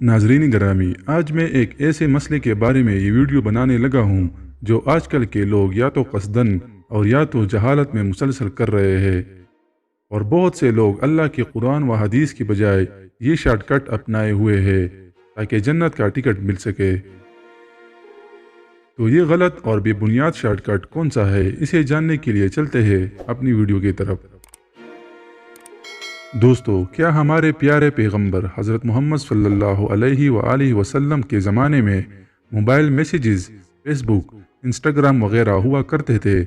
ناظرین گرامی، آج میں ایک ایسے مسئلے کے بارے میں یہ ویڈیو بنانے لگا ہوں جو آج کل کے لوگ یا تو قصدن اور یا تو جہالت میں مسلسل کر رہے ہیں، اور بہت سے لوگ اللہ کے قرآن و حدیث کی بجائے یہ شارٹ کٹ اپنائے ہوئے ہیں تاکہ جنت کا ٹکٹ مل سکے۔ تو یہ غلط اور بے بنیاد شارٹ کٹ کون سا ہے، اسے جاننے کے لیے چلتے ہیں اپنی ویڈیو کی طرف۔ دوستو، کیا ہمارے پیارے پیغمبر حضرت محمد صلی اللہ علیہ وآلہ وسلم کے زمانے میں موبائل میسیجز، فیس بک، انسٹاگرام وغیرہ ہوا کرتے تھے؟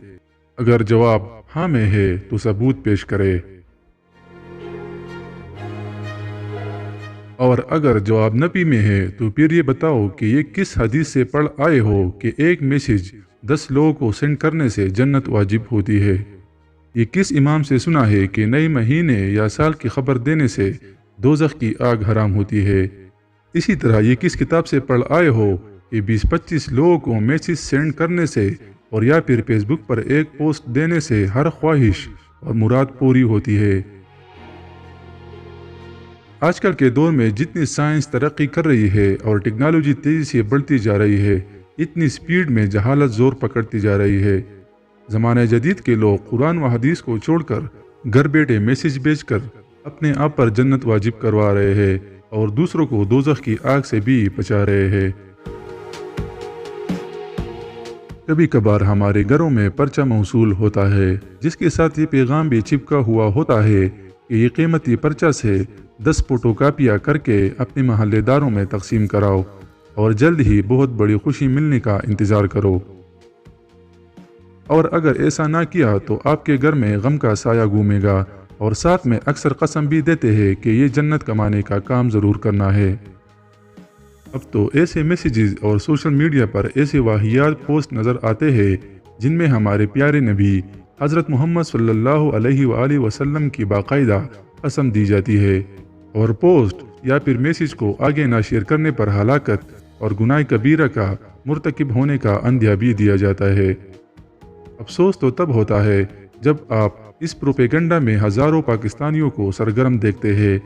اگر جواب ہاں میں ہے تو ثبوت پیش کرے، اور اگر جواب نفی میں ہے تو پھر یہ بتاؤ کہ یہ کس حدیث سے پڑھ آئے ہو کہ ایک میسیج 10 لوگوں کو سینڈ کرنے سے جنت واجب ہوتی ہے؟ یہ کس امام سے سنا ہے کہ نئے مہینے یا سال کی خبر دینے سے دوزخ کی آگ حرام ہوتی ہے؟ اسی طرح یہ کس کتاب سے پڑھ آئے ہو کہ 20-25 لوگوں کو میسیج سینڈ کرنے سے اور یا پھر فیس بک پر ایک پوسٹ دینے سے ہر خواہش اور مراد پوری ہوتی ہے؟ آج کل کے دور میں جتنی سائنس ترقی کر رہی ہے اور ٹیکنالوجی تیزی سے بڑھتی جا رہی ہے، اتنی سپیڈ میں جہالت زور پکڑتی جا رہی ہے۔ زمانہ جدید کے لوگ قرآن و حدیث کو چھوڑ کر گھر بیٹھے میسیج بھیج کر اپنے آپ پر جنت واجب کروا رہے ہیں اور دوسروں کو دوزخ کی آگ سے بھی بچا رہے ہیں۔ کبھی کبھار ہمارے گھروں میں پرچہ موصول ہوتا ہے جس کے ساتھ یہ پیغام بھی چپکا ہوا ہوتا ہے کہ یہ قیمتی پرچہ سے 10 فوٹو کاپیاں کر کے اپنے محلے داروں میں تقسیم کراؤ اور جلد ہی بہت بڑی خوشی ملنے کا انتظار کرو۔ اور اگر ایسا نہ کیا تو آپ کے گھر میں غم کا سایہ گھومے گا، اور ساتھ میں اکثر قسم بھی دیتے ہیں کہ یہ جنت کمانے کا کام ضرور کرنا ہے۔ اب تو ایسے میسیجز اور سوشل میڈیا پر ایسے واہیات پوسٹ نظر آتے ہیں جن میں ہمارے پیارے نبی حضرت محمد صلی اللہ علیہ وآلہ وسلم کی باقاعدہ قسم دی جاتی ہے، اور پوسٹ یا پھر میسیج کو آگے نہ شیئر کرنے پر ہلاکت اور گناہ کبیرہ کا مرتکب ہونے کا اندھیا بھی دیا جاتا ہے۔ افسوس تو تب ہوتا ہے جب آپ اس پروپیگنڈا میں ہزاروں پاکستانیوں کو سرگرم دیکھتے ہیں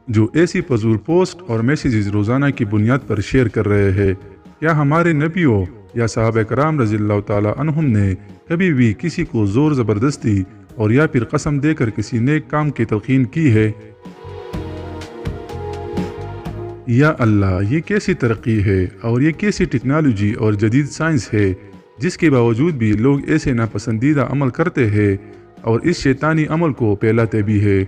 جو ایسی فضول پوسٹ اور میسیجز روزانہ کی بنیاد پر شیئر کر رہے ہیں۔ کیا ہمارے نبیوں یا صحابہ کرام رضی اللہ تعالی عنہم نے کبھی بھی کسی کو زور زبردستی اور یا پھر قسم دے کر کسی نیک کام کی تلقین کی ہے؟ یا اللہ، یہ کیسی ترقی ہے اور یہ کیسی ٹیکنالوجی اور جدید سائنس ہے جس کے باوجود بھی لوگ ایسے ناپسندیدہ عمل کرتے ہیں اور اس شیطانی عمل کو پھیلاتے بھی ہیں۔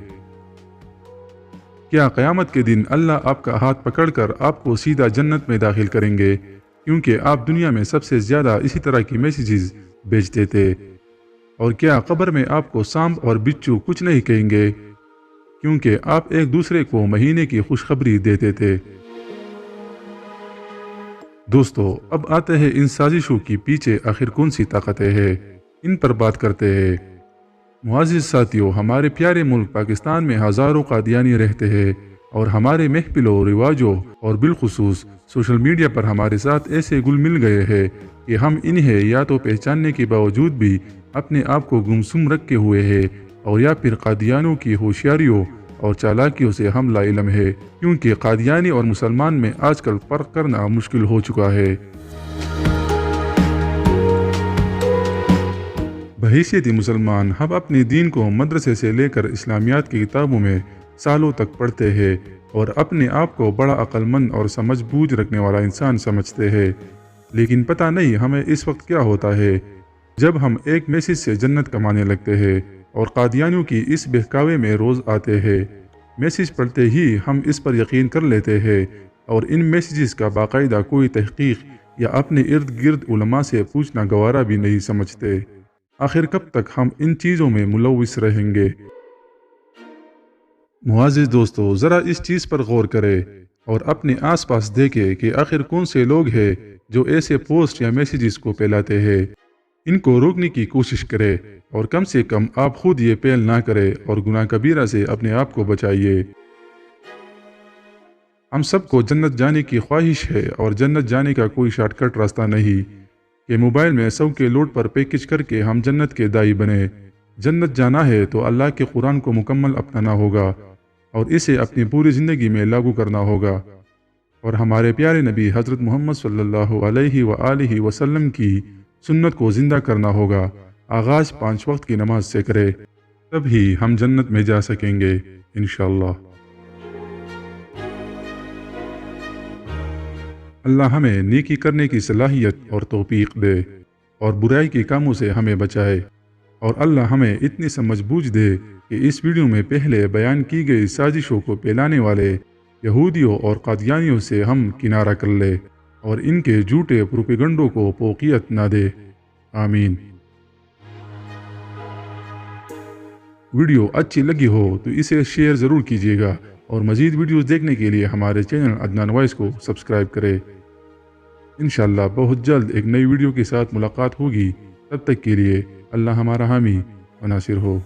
کیا قیامت کے دن اللہ آپ کا ہاتھ پکڑ کر آپ کو سیدھا جنت میں داخل کریں گے کیونکہ آپ دنیا میں سب سے زیادہ اسی طرح کی میسیجز بھیجتے تھے؟ اور کیا قبر میں آپ کو سانپ اور بچھو کچھ نہیں کہیں گے کیونکہ آپ ایک دوسرے کو مہینے کی خوشخبری دیتے تھے؟ دوستو، اب آتے ہیں ان سازشوں کی پیچھے آخر کون سی طاقتیں ہیں، ان پر بات کرتے ہیں۔ معزز ساتھیوں، ہمارے پیارے ملک پاکستان میں ہزاروں قادیانی رہتے ہیں، اور ہمارے محفلوں، رواجوں اور بالخصوص سوشل میڈیا پر ہمارے ساتھ ایسے گل مل گئے ہیں کہ ہم انہیں یا تو پہچاننے کے باوجود بھی اپنے آپ کو گمسم رکھے ہوئے ہیں، اور یا پھر قادیانیوں کی ہوشیاریوں اور چالاکیوں سے ہم لا علم ہے، کیونکہ قادیانی اور مسلمان میں آج کل فرق کرنا مشکل ہو چکا ہے۔ بحیثیت مسلمان ہم اپنے دین کو مدرسے سے لے کر اسلامیات کی کتابوں میں سالوں تک پڑھتے ہیں اور اپنے آپ کو بڑا عقل مند اور سمجھ بوجھ رکھنے والا انسان سمجھتے ہیں، لیکن پتہ نہیں ہمیں اس وقت کیا ہوتا ہے جب ہم ایک میسیج سے جنت کمانے لگتے ہیں اور قادیانیوں کی اس بہکاوے میں روز آتے ہیں۔ میسیج پڑھتے ہی ہم اس پر یقین کر لیتے ہیں اور ان میسیجز کا باقاعدہ کوئی تحقیق یا اپنے ارد گرد علماء سے پوچھنا گوارا بھی نہیں سمجھتے۔ آخر کب تک ہم ان چیزوں میں ملوث رہیں گے؟ معزز دوستو، ذرا اس چیز پر غور کریں اور اپنے آس پاس دیکھیں کہ آخر کون سے لوگ ہیں جو ایسے پوسٹ یا میسیجز کو پھیلاتے ہیں۔ ان کو روکنے کی کوشش کریں اور کم سے کم آپ خود یہ پھیل نہ کریں اور گناہ کبیرہ سے اپنے آپ کو بچائیے۔ ہم سب کو جنت جانے کی خواہش ہے اور جنت جانے کا کوئی شارٹ کٹ راستہ نہیں کہ موبائل میں سب کے لوڈ پر پیکج کر کے ہم جنت کے دائی بنے۔ جنت جانا ہے تو اللہ کے قرآن کو مکمل اپنانا ہوگا، اور اسے اپنی پوری زندگی میں لاگو کرنا ہوگا، اور ہمارے پیارے نبی حضرت محمد صلی اللہ علیہ وآلہ وسلم کی سنت کو زندہ کرنا ہوگا۔ آغاز 5 وقت کی نماز سے کرے، تب ہی ہم جنت میں جا سکیں گے انشاءاللہ۔ اللہ ہمیں نیکی کرنے کی صلاحیت اور توفیق دے، اور برائی کے کاموں سے ہمیں بچائے، اور اللہ ہمیں اتنی سمجھ بوجھ دے کہ اس ویڈیو میں پہلے بیان کی گئی سازشوں کو پھیلانے والے یہودیوں اور قادیانیوں سے ہم کنارہ کر لے، اور ان کے جھوٹے پروپیگنڈوں کو فوقیت نہ دے، آمین۔ ویڈیو اچھی لگی ہو تو اسے شیئر ضرور کیجیے گا، اور مزید ویڈیوز دیکھنے کے لیے ہمارے چینل عدنان وائس کو سبسکرائب کرے۔ انشاءاللہ بہت جلد ایک نئی ویڈیو کے ساتھ ملاقات ہوگی، تب تک کے لیے اللہ ہمارا حامی و ناصر ہو۔